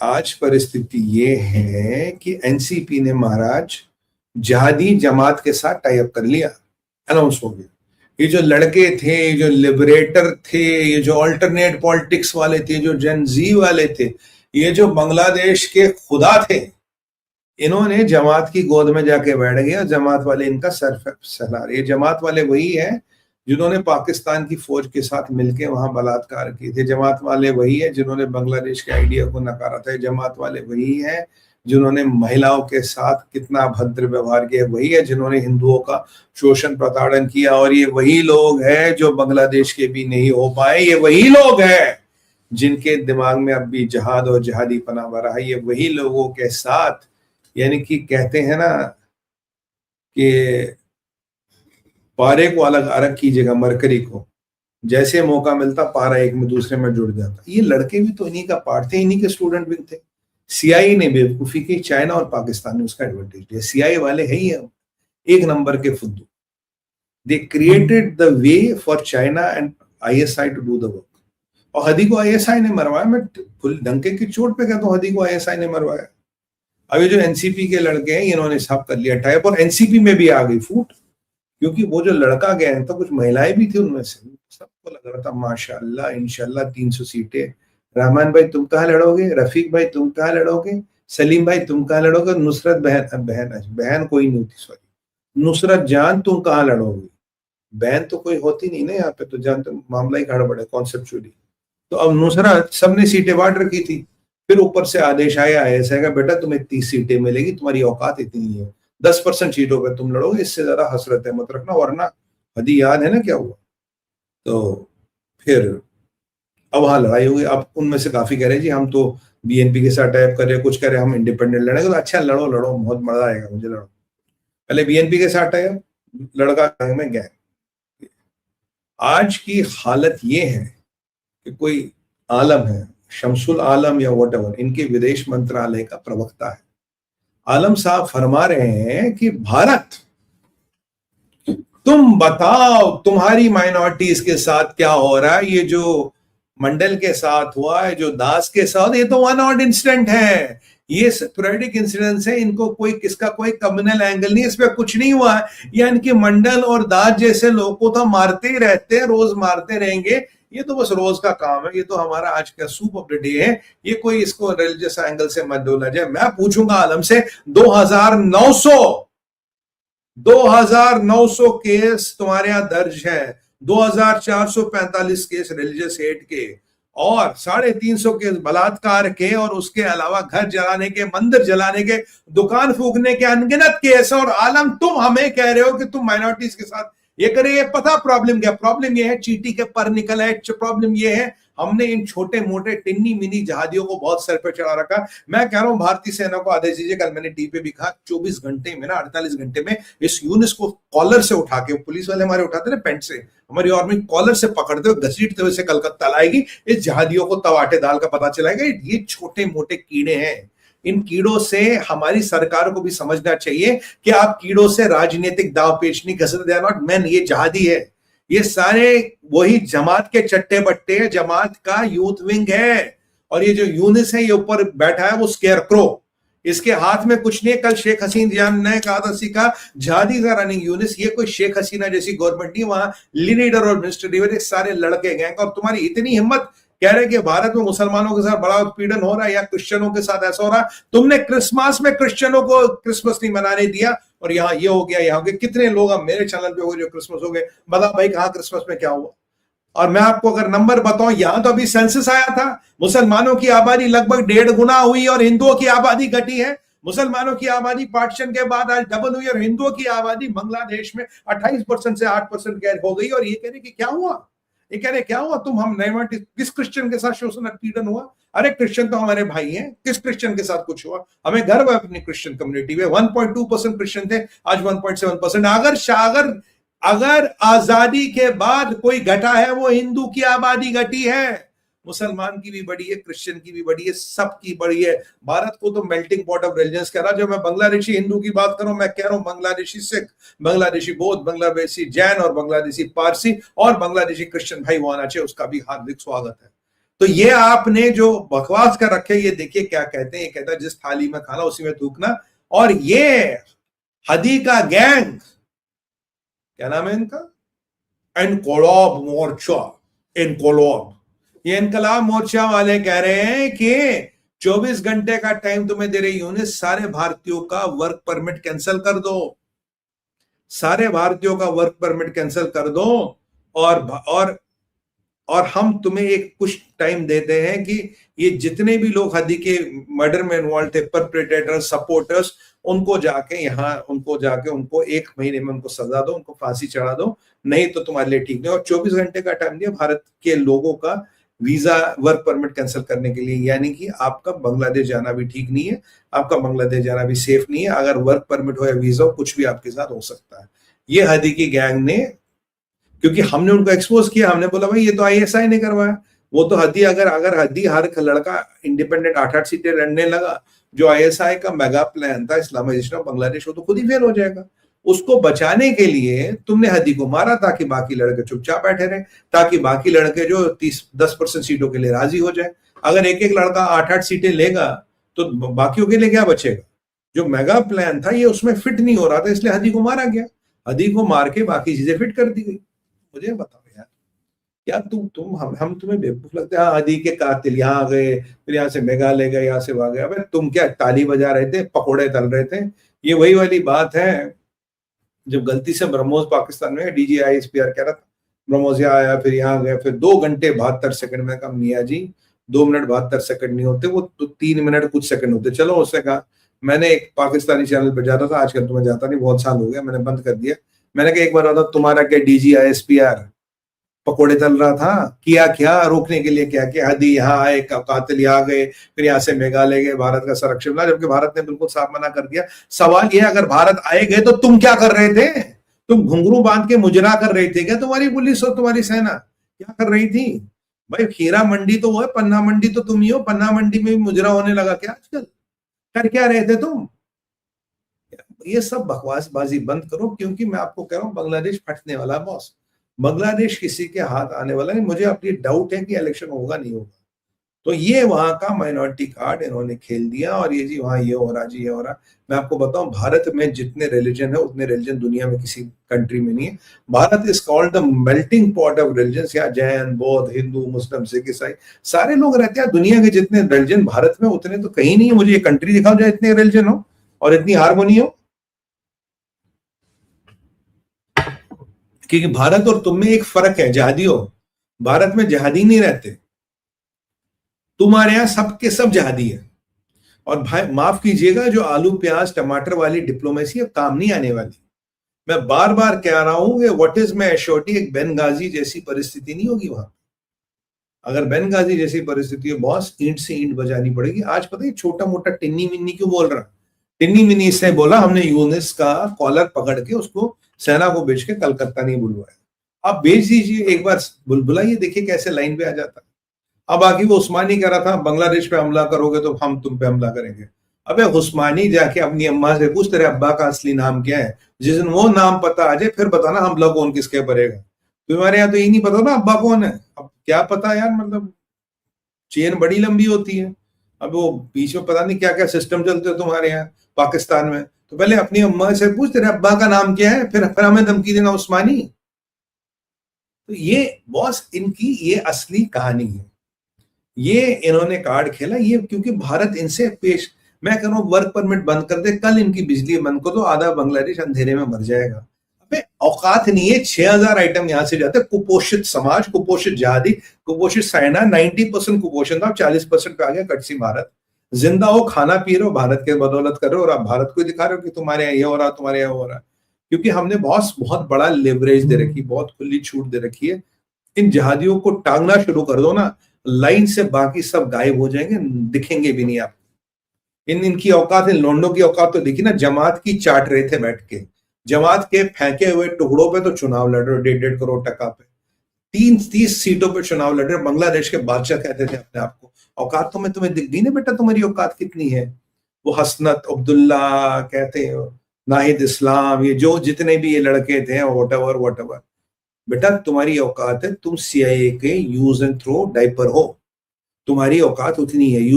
आज परिस्थिति ये है कि एनसीपी ने महाराज जिहादी जमात के साथ टाई अप कर लिया, अनाउंस हो गया। ये जो लड़के थे, जो लिबरेटर थे, ये जो अल्टरनेट पॉलिटिक्स वाले थे, जो जेन जी वाले थे, ये जो बांग्लादेश के खुदा थे, इन्होंने जमात की गोद में जाके बैठ गया। जमात वाले इनका सर सहला रहे। ये जमात वाले वही है जिन्होंने पाकिस्तान की फौज के साथ मिलकर वहां बलात्कार किए थे। जमात वाले वही है जिन्होंने बांग्लादेश के आइडिया को नकारा था। जमात वाले वही है जिन्होंने महिलाओं के साथ कितना अभद्र व्यवहार किया। वही है जिन्होंने हिंदुओं का शोषण प्रताड़न किया। और ये वही लोग हैं जो बांग्लादेश के भी नहीं हो पाए। ये वही लोग हैं जिनके दिमाग में अब भी जहाद और जहादी पना भरा है। ये वही लोगों के साथ, यानी कि कहते हैं ना कि पारे को अलग अलग कीजिएगा, मरकरी को जैसे मौका मिलता पारा एक में दूसरे में जुड़ जाता। ये लड़के भी तो इन्हीं का पार्ट थे, इन्हीं के स्टूडेंट भी थे। सीआईए ने बेवकूफी की, चाइना और पाकिस्तान ने उसका एडवांटेज लिया। सीआईए वाले है ही एक नंबर के फुद्दू। They created the way for China and ISI to do the work. और हदी को आईएसआई ने मरवाया। मैं फुल डंके की चोट पे कहता हूँ, हदी को आईएसआई ने मरवाया। अब ये जो एनसीपी के लड़के हैं, इन्होंने सब कर लिया टाइप, और एनसीपी में भी आ गई फूट, क्योंकि वो जो लड़का गया है तो कुछ महिलाएं भी थी उनमें से। सबको लग रहा था माशाल्लाह इंशाल्लाह 300 सीटें। रहमान भाई तुम कहाँ लड़ोगे, रफीक भाई तुम कहाँ लड़ोगे, सलीम भाई तुम कहाँ लड़ोगे, नुसरत बहन कोई नहीं होती, सॉरी नुसरत जान तुम कहाँ लड़ोगे। बहन तो कोई होती नहीं ना यहाँ पे, तो जान तो मामला ही गड़बड़ है कॉन्सेप्चुअली। तो अब नुसरत सबने सीटें बांट रखी थी। फिर ऊपर से आदेश आया ऐसा का बेटा तुम्हें 30 सीटें मिलेगी, तुम्हारी औकात इतनी है, 10% सीटों पे तुम लड़ोगे, इससे ज्यादा हसरत है मत रखना, वरना हदी याद है ना क्या हुआ। तो फिर अब वहां लड़ाई हुई। अब उनमें से काफी कह रहे जी हम तो बीएनपी के साथ टाइप कर रहे, कुछ कह रहे हम इंडिपेंडेंट लड़ेंगे। तो अच्छा लड़ो लड़ो, बहुत मजा आएगा, मुझे लड़ो। पहले बीएनपी के साथ टाइप, लड़का में गैंग। आज की हालत ये है कि कोई आलम है, शमसुल आलम या व्हाटएवर, इनके विदेश मंत्रालय का प्रवक्ता है, आलम साहब फरमा रहे हैं कि भारत तुम बताओ तुम्हारी माइनॉरिटीज के साथ क्या हो रहा है। ये जो मंडल के साथ हुआ है, जो दास के साथ, ये तो वन ऑड इंसिडेंट है, ये स्पोरेडिक इंसिडेंट्स है, इनको कोई किसका कोई कम्युनल एंगल नहीं, इस पे कुछ नहीं हुआ है। या इनके मंडल और दास जैसे लोगों को तो मारते ही रहते हैं, रोज मारते रहेंगे, ये तो बस रोज का काम है, ये तो हमारा आज का सूप ऑफ द डे है। ये कोई इसको रिलीजियस एंगल से मत डोला जाए। मैं पूछूंगा आलम से, 2900 केस तुम्हारे यहां दर्ज है, 2445 केस रिलीजियस हेट के, और 350 केस बलात्कार के, और उसके अलावा घर जलाने के, मंदिर जलाने के, दुकान फूकने के अनगिनत केस। और आलम तुम हमें कह रहे हो कि तुम माइनॉरिटीज के साथ ये करे। पता प्रॉब्लम क्या, प्रॉब्लम ये है चीटी के पर निकला है। प्रॉब्लम ये है हमने इन छोटे मोटे टिन्नी मिनी जहादियों को बहुत सर पे चढ़ा रखा। मैं कह रहा हूं भारतीय सेना को आदेश दीजिए, कल मैंने टी पे भी कहा, 24 घंटे में ना 48 घंटे में इस यूनिस को कॉलर से उठा के, पुलिस वाले हमारे उठाते ना पेंट से, हमारी आर्मी कॉलर से पकड़ते हुए घसीटते हुए से कलकत्ता लाएगी। इस जहादियों को तवाटे दाल का पता चलाएगा ये छोटे मोटे कीड़े हैं। इन कीड़ों से हमारी सरकार को भी समझना चाहिए कि आप कीड़ों से राजनीतिक दाव पेच नहीं कर सकते। दे आर नॉट मैन, ये जहादी है। ये सारे वही जमात के चट्टे बट्टे, जमात का यूथ विंग है। और ये जो यूनिस है, ये ऊपर बैठा है वो स्केयर क्रो, इसके हाथ में कुछ नहीं है। कल शेख हसीना ने कहा था सीखा जहादी का रनिंग यूनिस, ये कोई शेख हसीना जैसी गवर्नमेंट नहीं, वहां लीडर और मिनिस्टर सारे लड़के गए। और तुम्हारी इतनी हिम्मत, कह रहे कि भारत में मुसलमानों के साथ बड़ा उत्पीड़न हो रहा है या क्रिश्चियनों के साथ ऐसा हो रहा है। तुमने क्रिसमस में क्रिश्चियनों को क्रिसमस नहीं मनाने दिया, और यहाँ ये हो गया, यहाँ हो गया। कितने लोग अब मेरे चैनल पे हो गए जो क्रिसमस हो गए, बता भाई कहाँ क्रिसमस में क्या हुआ। और मैं आपको अगर नंबर बताऊं, यहां तो अभी सेंसस आया था, मुसलमानों की आबादी लगभग 1.5 गुना हुई और हिंदुओं की आबादी घटी है। मुसलमानों की आबादी पार्टीशन के बाद आज डबल हुई, और हिंदुओं की आबादी बांग्लादेश में 28% से 8% हो गई। और ये कह रहे कि क्या हुआ, ये कह रहे क्या हुआ, तुम हम नहीं, किस क्रिश्चियन के साथ शोषण उत्पीड़न हुआ। अरे क्रिश्चियन तो हमारे भाई हैं, किस क्रिश्चियन के साथ कुछ हुआ। हमें गर्व है अपनी क्रिश्चियन कम्युनिटी में। 1.2% क्रिश्चियन थे, आज 1.7%। अगर आजादी के बाद कोई घटा है वो हिंदू की आबादी घटी है। मुसलमान की भी बढ़ी है, क्रिश्चियन की भी बढ़ी है, सबकी बढ़ी है। भारत को तो मेल्टिंग पॉट ऑफ रिलीजन्स कह रहा। जब मैं बांग्लादेशी हिंदू की बात करूं, मैं कह रहा हूं बांग्लादेशी सिख, बांग्लादेशी बौद्ध, बांग्लादेशी जैन और बांग्लादेशी पारसी और बांग्लादेशी क्रिश्चियन भाई वो आना चाहिए, उसका भी हार्दिक स्वागत है। तो ये आपने जो बकवास कर रखे, ये देखिए क्या कहते हैं, ये कहता है जिस थाली में खाना उसी में थूकना। और ये हदी का गैंग, क्या नाम है इनका, इनकलाब मोर्चा, इनकलाब, ये इनकलाब मोर्चा वाले कह रहे हैं कि 24 घंटे का टाइम तुम्हें दे रही यूनिट, सारे भारतीयों का वर्क परमिट कैंसिल कर दो, सारे भारतीयों का वर्क परमिट कैंसिल कर दो, और हम तुम्हें एक कुछ टाइम देते हैं कि ये जितने भी लोग हदी के मर्डर में इन्वॉल्व थे, परपेट्रेटर, सपोर्टर्स, उनको जाके उनको 1 महीने में उनको सजा दो, उनको फांसी चढ़ा दो, नहीं तो तुम्हारे लिए ठीक नहीं। और 24 घंटे का टाइम दिया भारत के लोगों का वीजा, वर्क परमिट कैंसिल करने के लिए। यानी कि आपका बांग्लादेश जाना भी ठीक नहीं है, आपका बांग्लादेश जाना भी सेफ नहीं है। अगर वर्क परमिट हो या वीजा हो, कुछ भी आपके साथ हो सकता है। ये हदी की गैंग ने, क्योंकि हमने उनको एक्सपोज किया, हमने बोला भाई ये तो आईएसआई ने करवाया, वो तो हदी, अगर हदी हर लड़का इंडिपेंडेंट 8-8 सीटें लड़ने लगा, जो आईएसआई का मेगा प्लान था इस्लामाइजेशन ऑफ बांग्लादेश, वो तो खुद ही फेल हो जाएगा। उसको बचाने के लिए तुमने हदी को मारा ताकि बाकी लड़के चुपचाप बैठे रहे, ताकि बाकी लड़के जो 10% सीटों के लिए राजी हो जाए। अगर एक एक लड़का 8-8 सीटें लेगा तो बाकियों के लिए क्या बचेगा? जो मेगा प्लान था ये उसमें फिट नहीं हो रहा था, इसलिए हदी को मारा गया। हदी को मार के बाकी चीजें फिट कर दी गई। मुझे बताओ यार, क्या हम तुम्हें बेवकूफ लगते हैं? हदी के कातिल यहाँ आ गए, फिर यहाँ से मेघालय गए, यहाँ से वहां गए। अबे तुम क्या ताली बजा रहे थे, पकोड़े तल रहे थे? ये वही वाली बात है जब गलती से ब्रह्मोस पाकिस्तान में DGISPR कह रहा था, ब्रह्मोस यहाँ आया, फिर यहाँ गया, फिर 2 घंटे 72 सेकंड में कहा मियाँ जी 2 मिनट 72 सेकंड नहीं होते, वो तो 3 मिनट कुछ सेकंड होते। चलो उसने कहा, मैंने एक पाकिस्तानी चैनल पर जाता था, आजकल तो मैं जाता नहीं, बहुत साल हो गया, मैंने बंद कर दिया। मैंने कहा एक बार बताओ, तुम्हारा क्या DGISPR पकोड़े तल रहा था? किया क्या रोकने के लिए? क्या किया? हदी यहाँ आए, कातिल यहाँ गए, फिर यहाँ से मेघालय गए, भारत का संरक्षण मिला, जबकि भारत ने बिल्कुल साफ मना कर दिया। सवाल यह, अगर भारत आए गए तो तुम क्या कर रहे थे? तुम घुंघरू बांध के मुजरा कर रही थी क्या? तुम्हारी पुलिस और तुम्हारी सेना क्या कर रही थी? भाई खीरा मंडी तो वो है, पन्ना मंडी तो तुम ही हो। पन्ना मंडी में भी मुजरा होने लगा क्या आजकल? कर क्या रहे थे तुम? ये सब बकवासबाजी बंद करो, क्योंकि मैं आपको कह रहा हूं बांग्लादेश फटने वाला बॉस। बांग्लादेश किसी के हाथ आने वाला नहीं। मुझे अपनी डाउट है कि इलेक्शन होगा नहीं होगा। तो ये वहां का माइनॉरिटी कार्ड इन्होंने खेल दिया, और ये जी वहां ये हो रहा, जी ये हो रहा। मैं आपको बताऊं, भारत में जितने रिलीजन है उतने रिलीजन दुनिया में किसी कंट्री में नहीं है। Bharat is called the melting pot of religion. यहाँ जैन, बौद्ध, हिंदू, मुस्लिम, सिख, ईसाई सारे लोग रहते हैं। दुनिया के जितने रिलीजन भारत में उतने तो कहीं नहीं है। मुझे ये कंट्री दिखाओ जहाँ इतने रिलीजन हो और इतनी हारमोनी हो। क्योंकि भारत और तुम में एक फर्क है, जहादियों। भारत में जहादी नहीं रहते, तुम्हारे यहां सबके सब जहादी है। और भाई माफ कीजिएगा, जो आलू प्याज टमाटर वाली डिप्लोमेसी अब काम नहीं आने वाली। मैं बार बार कह रहा हूं कि व्हाट इज माय एश्योरिटी, एक बेनगाजी जैसी परिस्थिति नहीं होगी वहां। अगर बेनगाजी जैसी परिस्थिति है बॉस, ईंट से ईंट बजानी पड़ेगी। आज पता है छोटा मोटा टिन्नी मिन्नी क्यों बोल रहा? टिन्नी मिन्नी से बोला हमने यूनिस का कॉलर पकड़ के उसको सेना को भेज के कलकत्ता नहीं बुलवाया। आप भेज दीजिए, एक बार बुलाइए, देखिए कैसे लाइन पे आ जाता है। अब बाकी वो उस्मानी कह रहा था बांग्लादेश पे हमला करोगे तो हम तुम पे हमला करेंगे। अबे उस्मानी जाके अपनी अम्मा से पूछ तेरे अब्बा का असली नाम क्या है। जिस दिन वो नाम पता आ जाए फिर बताना हमला कौन किसके पड़ेगा। तुम्हारे यहाँ तो ये नहीं पता ना अब्बा कौन है। अब क्या पता यार, मतलब चेन बड़ी लंबी होती है। अब वो बीच में पता नहीं क्या क्या सिस्टम चलते हो तुम्हारे यहाँ पाकिस्तान में। तो पहले अपनी अम्मा से पूछ तेरे अब्बा का नाम क्या है, फिर हमें धमकी देना उस्मानी। तो ये बॉस इनकी ये असली कहानी है। ये इन्होंने कार्ड खेला ये, क्योंकि भारत इनसे पेश, मैं कह रहा हूं वर्क परमिट बंद कर दे, कल इनकी बिजली बंद कर दो, आधा बांग्लादेश अंधेरे में मर जाएगा। अबे औकात नहीं है, 6000 आइटम यहां से जाते। कुपोषित समाज, कुपोषित जहादी, कुपोषित सेना, 90% कुपोषण था, 40% पे आ गया कटसी भारत। जिंदा हो, खाना पी रहे हो, भारत के बदौलत कर रहे हो, और आप भारत को दिखा रहे हो कि तुम्हारे यहाँ ये हो रहा, तुम्हारे यहाँ हो रहा। क्योंकि हमने बहुत बड़ा लेवरेज दे रखी, बहुत खुली छूट दे रखी है। इन जहादियों को टांगना शुरू कर दो ना, लाइन से बाकी सब गायब हो जाएंगे, दिखेंगे भी नहीं आपको। इनकी औकात, इन लोंडों की औकात तो देखी ना, जमात की चाट रहे थे बैठ के। जमात के फेंके हुए टुकड़ों पे तो चुनाव लड़ रहे, 1.5 करोड़ टका पे 30 सीटों पे चुनाव लड़ रहे। बांग्लादेश के बादशाह कहते थे अपने आप को। औकात तो मैं तुम्हें दिख गई ना बेटा, तुम्हारी औकात कितनी है। वो हसनत अब्दुल्ला कहते हो, नाहिद इस्लाम, ये जो जितने भी ये लड़के थे, वॉट एवर बेटा, तुम्हारी औकात है, तुम CIA के यूज एंड थ्रो डाइपर हो। तुम्हारी औकात उतनी है, यूज